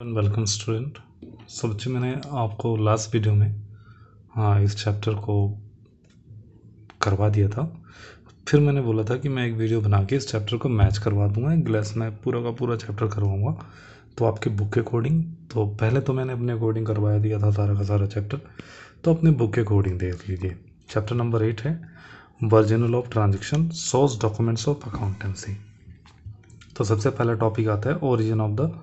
Welcome student. सब बच्चे, मैंने आपको लास्ट वीडियो में इस चैप्टर को करवा दिया था। फिर मैंने बोला था कि मैं एक वीडियो बना के इस चैप्टर को मैच करवा दूंगा, एक क्लास में पूरा का पूरा चैप्टर करवाऊंगा तो आपके बुक के अकॉर्डिंग। तो पहले तो मैंने अपने अकॉर्डिंग करवाया दिया था सारा का सारा चैप्टर, तो अपने बुक के अकॉर्डिंग देख लीजिए। चैप्टर नंबर 8 है original of transaction, source documents of accountancy. तो सबसे पहला टॉपिक आता है ओरिजिन ऑफ द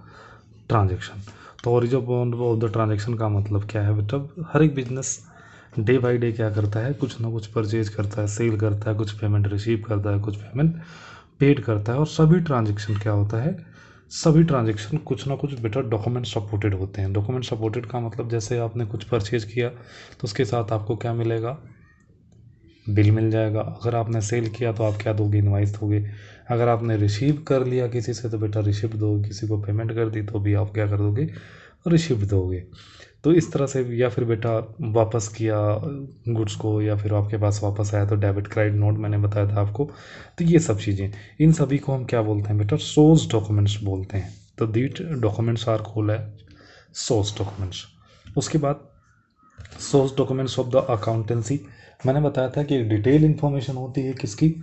ट्रांजेक्शन। तो ओरिजिन ऑफ द ट्रांजेक्शन का मतलब क्या है बेटा? हर एक बिजनेस डे बाय डे क्या करता है, कुछ ना कुछ परचेज करता है, सेल करता है, कुछ पेमेंट रिसीव करता है, कुछ पेमेंट पेड करता है। और सभी ट्रांजेक्शन क्या होता है, सभी ट्रांजेक्शन कुछ ना कुछ बेटा डॉक्यूमेंट सपोर्टेड होते हैं। डॉक्यूमेंट सपोर्टेड का मतलब जैसे आपने कुछ परचेज किया तो उसके साथ आपको क्या मिलेगा, बिल मिल जाएगा। अगर आपने सेल किया तो आप क्या दोगे, इनवाइस दोगे। अगर आपने रिसीव कर लिया किसी से तो बेटा रिसिप्ट दोगे, किसी को पेमेंट कर दी तो भी आप क्या कर दोगे, रिसिप्ट दोगे। तो इस तरह से, या फिर बेटा वापस किया गुड्स को, या फिर आपके पास वापस आया तो डेबिट क्रेडिट नोट मैंने बताया था आपको। तो ये सब चीज़ें, इन सभी को हम क्या बोलते हैं बेटा, सोर्स डॉक्यूमेंट्स बोलते हैं। तो दीट डॉक्यूमेंट्स आर कॉल्ड है सोर्स डॉक्यूमेंट्स। उसके बाद source documents of the accountancy, मैंने बताया था कि डिटेल इन्फॉर्मेशन होती है किसकी,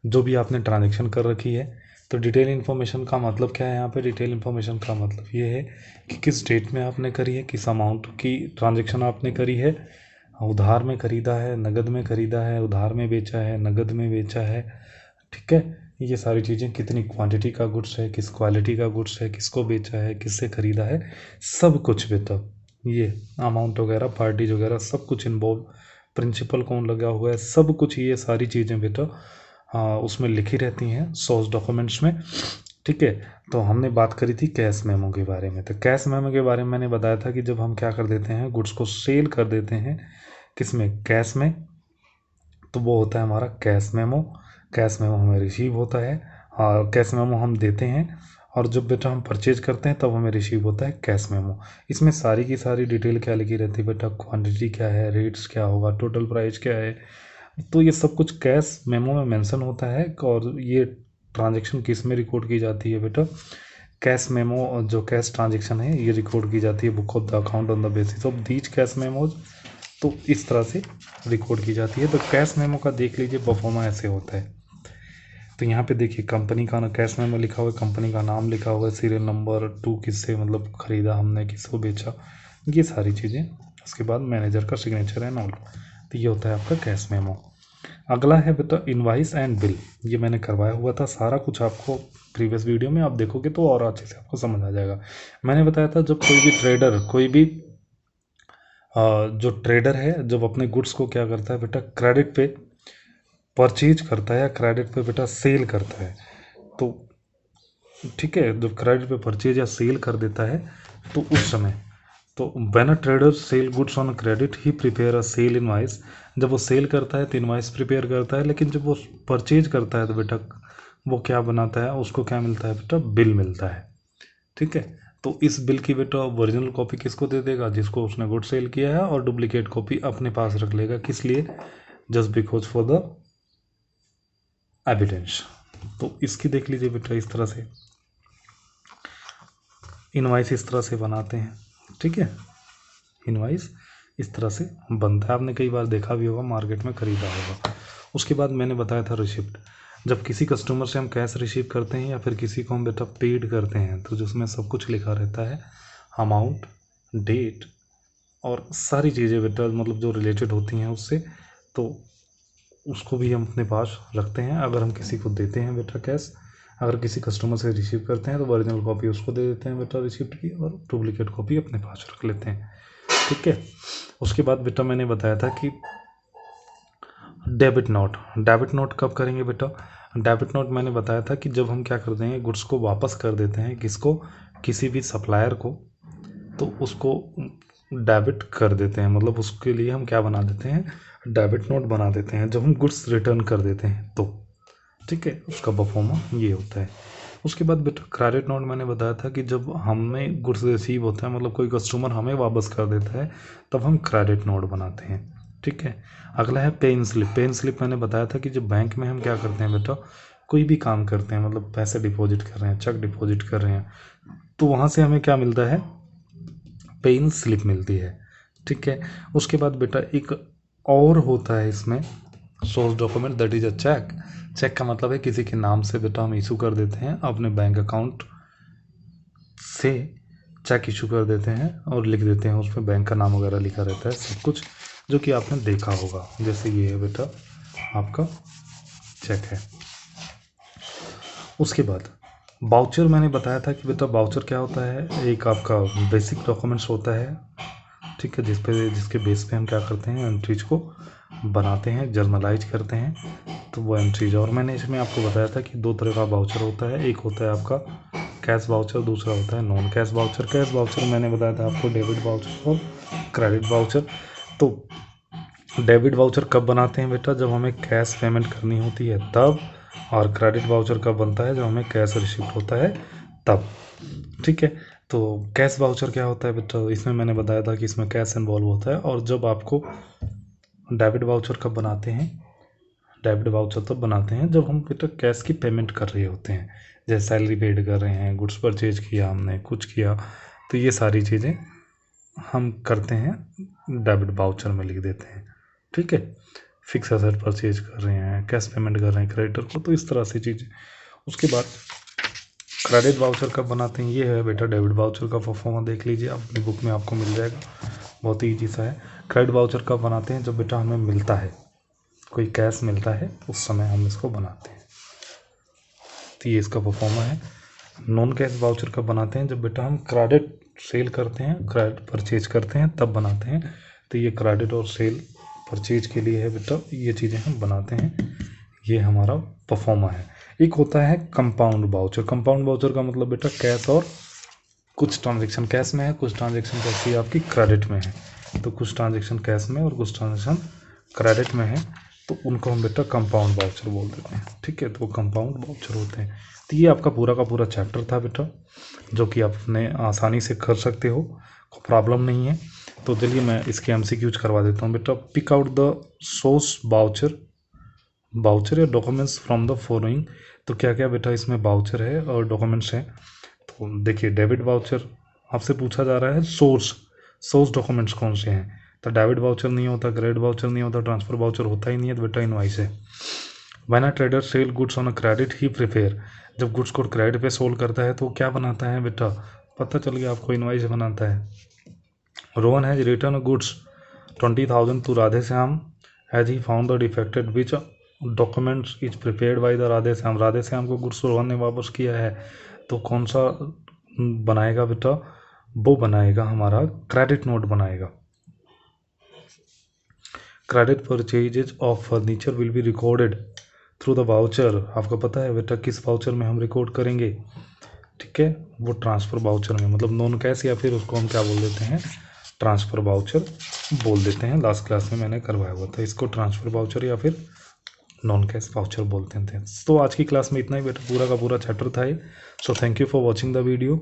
जो भी आपने ट्रांजेक्शन कर रखी है। तो डिटेल इन्फॉर्मेशन का मतलब क्या है यहाँ पे? डिटेल इन्फॉर्मेशन का मतलब ये है कि किस डेट में आपने करी है, किस अमाउंट की ट्रांजेक्शन आपने करी है, उधार में खरीदा है, नगद में खरीदा है, उधार में बेचा है, नगद में बेचा है। ठीक है, ये सारी चीज़ें, कितनी क्वांटिटी का गुड्स है, किस क्वालिटी का गुड्स है, किसको बेचा है, किससे खरीदा है, सब कुछ बेटा ये अमाउंट वगैरह, पार्टीज वगैरह सब कुछ इन्वॉल्व, प्रिंसिपल कौन लगा हुआ है, सब कुछ ये सारी चीज़ें बेटा उसमें लिखी रहती हैं सोर्स डॉक्यूमेंट्स में। ठीक है, तो हमने बात करी थी कैश मेमो के बारे में। तो कैश मेमो के बारे में मैंने बताया था कि जब हम क्या कर देते हैं, गुड्स को सेल कर देते हैं, किस में, कैश में, तो वो होता है हमारा कैश मेमो। कैश मेमो हमें रिसीव होता है और कैश मेमो हम देते हैं, और जब बेटा हम परचेज करते हैं तब हमें रिसीव होता है कैश मेमो। इसमें सारी की सारी डिटेल क्या लिखी रहती है बेटा, क्वांटिटी क्या है, रेट्स क्या होगा, टोटल प्राइस क्या है, तो ये सब कुछ कैश मेमो में मेंशन होता है। और ये ट्रांजेक्शन किस में रिकॉर्ड की जाती है बेटा, कैश मेमो, जो कैश ट्रांजेक्शन है ये रिकॉर्ड की जाती है book of the account on the basis of these cash memos. तो इस तरह से रिकॉर्ड की जाती है। तो कैश मेमो का देख लीजिए परफॉर्मा ऐसे होता है। तो यहाँ पे देखिए कंपनी का ना कैश मेमो लिखा हुआ है, कंपनी का नाम लिखा हुआ है, सीरियल नंबर, टू किससे मतलब खरीदा हमने, किसको बेचा, ये सारी चीज़ें। उसके बाद मैनेजर का सिग्नेचर एंड ऑल। तो ये होता है आपका कैश मेमो। अगला है बेटा इनवाइस एंड बिल। ये मैंने करवाया हुआ था सारा कुछ आपको प्रीवियस वीडियो में, आप देखोगे तो और अच्छे से आपको समझ आ जाएगा। मैंने बताया था जब कोई भी ट्रेडर, कोई भी जो ट्रेडर है, जब अपने गुड्स को क्या करता है बेटा, क्रेडिट पे परचेज करता है या क्रेडिट पे बेटा सेल करता है, तो ठीक है, जब क्रेडिट पे परचेज या सेल कर देता है तो उस समय, तो when a trader sell goods on credit he prepare a cell invoice. जब वो सेल करता है तो इनवाइस प्रिपेयर करता है, लेकिन जब वो परचेज करता है तो बेटा वो क्या बनाता है, उसको क्या मिलता है बेटा, बिल मिलता है। ठीक है, तो इस बिल की बेटा ओरिजिनल कॉपी किसको दे देगा, जिसको उसने गुड सेल किया है, और डुप्लीकेट कॉपी अपने पास रख लेगा। किस लिए? Just because for the evidence. तो इसकी देख लीजिए बेटा, इस तरह से इनवाइस इस तरह से बनाते हैं। ठीक है, इनवाइस इस तरह से बनता है, आपने कई बार देखा भी होगा, मार्केट में खरीदा होगा। उसके बाद मैंने बताया था रिसिप्ट। जब किसी कस्टमर से हम कैश रिसीव करते हैं या फिर किसी को हम बेटा पेड करते हैं, तो जिसमें सब कुछ लिखा रहता है, अमाउंट, डेट और सारी चीज़ें बेटा मतलब जो रिलेटेड होती हैं उससे, तो उसको भी हम अपने पास रखते हैं। अगर हम किसी को देते हैं बेटा कैश, अगर किसी कस्टमर से रिसीव करते हैं तो ओरिजिनल कॉपी उसको दे देते हैं बेटा रिसिप्ट की, और डुप्लीकेट कॉपी अपने पास रख लेते हैं। ठीक है, उसके बाद बेटा मैंने बताया था कि डेबिट नोट। डेबिट नोट कब करेंगे बेटा? डेबिट नोट मैंने बताया था कि जब हम क्या कर देंगे, गुड्स को वापस कर देते हैं, किसको, किसी भी सप्लायर को, तो उसको डेबिट कर देते हैं। मतलब उसके लिए हम क्या बना देते हैं, डेबिट नोट बना देते हैं जब हम गुड्स रिटर्न कर देते हैं तो। ठीक है, उसका परफॉर्मा ये होता है। उसके बाद बेटा क्रेडिट नोट मैंने बताया था कि जब हमें गुड्स रिसीव होता है, मतलब कोई कस्टमर हमें वापस कर देता है, तब हम क्रेडिट नोट बनाते हैं। ठीक है, अगला है पेन स्लिप। पेन स्लिप मैंने बताया था कि जब बैंक में हम क्या करते हैं बेटा, कोई भी काम करते हैं, मतलब पैसे डिपॉजिट कर रहे हैं, चेक डिपॉजिट कर रहे हैं, तो वहाँ से हमें क्या मिलता है, पेइंग स्लिप मिलती है। ठीक है, उसके बाद बेटा एक और होता है इसमें source document, that is a check. Check का मतलब है किसी के नाम से बेटा हम इशू कर देते हैं, अपने बैंक अकाउंट से चेक इशू कर देते हैं और लिख देते हैं, उसमें बैंक का नाम वगैरह लिखा रहता है सब कुछ, जो कि आपने देखा होगा। जैसे ये है बेटा आपका चेक है। उसके बाद वाउचर, मैंने बताया था कि बेटा वाउचर क्या होता है, एक आपका बेसिक डॉक्यूमेंट्स होता है। ठीक है, जिसके बेस पे हम क्या करते हैं, एंट्रीज को बनाते हैं, जर्नलाइज करते हैं, तो वो एंट्रीज। और मैंने इसमें आपको बताया था कि दो तरह का वाउचर होता है, एक होता है आपका कैश वाउचर, दूसरा होता है non cash voucher. Cash voucher मैंने बताया था आपको डेबिट वाउचर और क्रेडिट वाउचर। तो डेबिट वाउचर कब बनाते हैं बेटा, जब हमें कैश पेमेंट करनी होती है तब, और क्रेडिट वाउचर कब बनता है, जब हमें कैश रिसीप्ट होता है तब। ठीक है, तो कैश वाउचर क्या होता है बेटा, इसमें मैंने बताया था कि इसमें कैश इन्वॉल्व होता है। और जब आपको डेबिट वाउचर कब बनाते हैं, डेबिट वाउचर तब बनाते हैं जब हम बेटा कैश की पेमेंट कर रहे होते हैं, जैसे सैलरी पेड कर रहे हैं, गुड्स परचेज किया हमने, कुछ किया, तो ये सारी चीज़ें हम करते हैं डेबिट वाउचर में लिख देते हैं। ठीक है, फिक्स एसेट परचेज कर रहे हैं, कैश पेमेंट कर रहे हैं क्रेडिटर को, तो इस तरह से चीज़ें। उसके बाद क्रेडिट वाउचर कब बनाते हैं, ये है बेटा डेबिट वाउचर का परफॉर्मा, देख लीजिए आप अपनी बुक में, आपको मिल जाएगा, बहुत ही ईजी सा है। क्रेडिट वाउचर कब बनाते हैं, जब बेटा हमें मिलता है, कोई कैश मिलता है, उस समय हम इसको बनाते हैं, तो ये इसका परफॉर्मा है। नॉन कैश वाउचर कब बनाते हैं, जब बेटा हम क्रेडिट सेल करते हैं, क्रेडिट परचेज करते हैं, तब बनाते हैं। तो ये क्रेडिट और सेल परचेज के लिए है बेटा, ये चीज़ें हम बनाते हैं, ये हमारा परफॉर्मा है। एक होता है कंपाउंड वाउचर। कंपाउंड वाउचर का मतलब बेटा कैश और कुछ ट्रांजेक्शन कैश में है, कुछ ट्रांजेक्शन कैसी आपकी क्रेडिट में है, तो कुछ ट्रांजेक्शन कैश में और कुछ ट्रांजेक्शन क्रेडिट में है, तो उनको हम बेटा कंपाउंड वाउचर बोल देते हैं। ठीक है, तो वो कंपाउंड वाउचर होते हैं। तो ये आपका पूरा का पूरा चैप्टर था बेटा, जो कि आप अपने आसानी से कर सकते हो, कोई प्रॉब्लम नहीं है। तो चलिए मैं इसके MCQs करवा देता हूँ बेटा। Pick out the source voucher या डॉक्यूमेंट्स फ्रॉम द फॉलोइंग। तो क्या क्या बेटा इसमें वाउचर है और डॉक्यूमेंट्स हैं। तो देखिए डेबिट वाउचर आपसे पूछा जा रहा है, सोर्स डॉक्यूमेंट्स कौन से हैं, तो डेबिट वाउचर नहीं होता, क्रेडिट वाउचर नहीं होता, ट्रांसफर वाउचर होता ही नहीं है, तो बेटा इनवाइस है। When a trader sell goods on a credit he prepare, जब गुड्स को क्रेडिट पे सोल्ड करता है तो क्या बनाता है बेटा, पता चल गया आपको, इनवाइस बनाता है। Rohan has return goods 20,000 to Radheshyam has he found the defected which documents is prepared by the Radheshyam. Radheshyam को गुड्स रोहन ने वापस किया है, तो कौन सा बनाएगा बेटा, वो बनाएगा हमारा क्रेडिट नोट बनाएगा। Credit purchases of furniture will be recorded through the voucher. आपको पता है बेटा किस वाउचर में हम रिकॉर्ड करेंगे, ठीक है, वो ट्रांसफ़र वाउचर में, मतलब नॉन कैश, या फिर उसको हम क्या बोल देते हैं, ट्रांसफ़र वाउचर बोल देते हैं। लास्ट क्लास में मैंने करवाया हुआ था इसको, ट्रांसफ़र वाउचर या फिर नॉन कैश वाउचर बोलते थे। तो आज की क्लास में इतना ही बेटा, पूरा का पूरा चैप्टर था ये। So thank you for watching the video.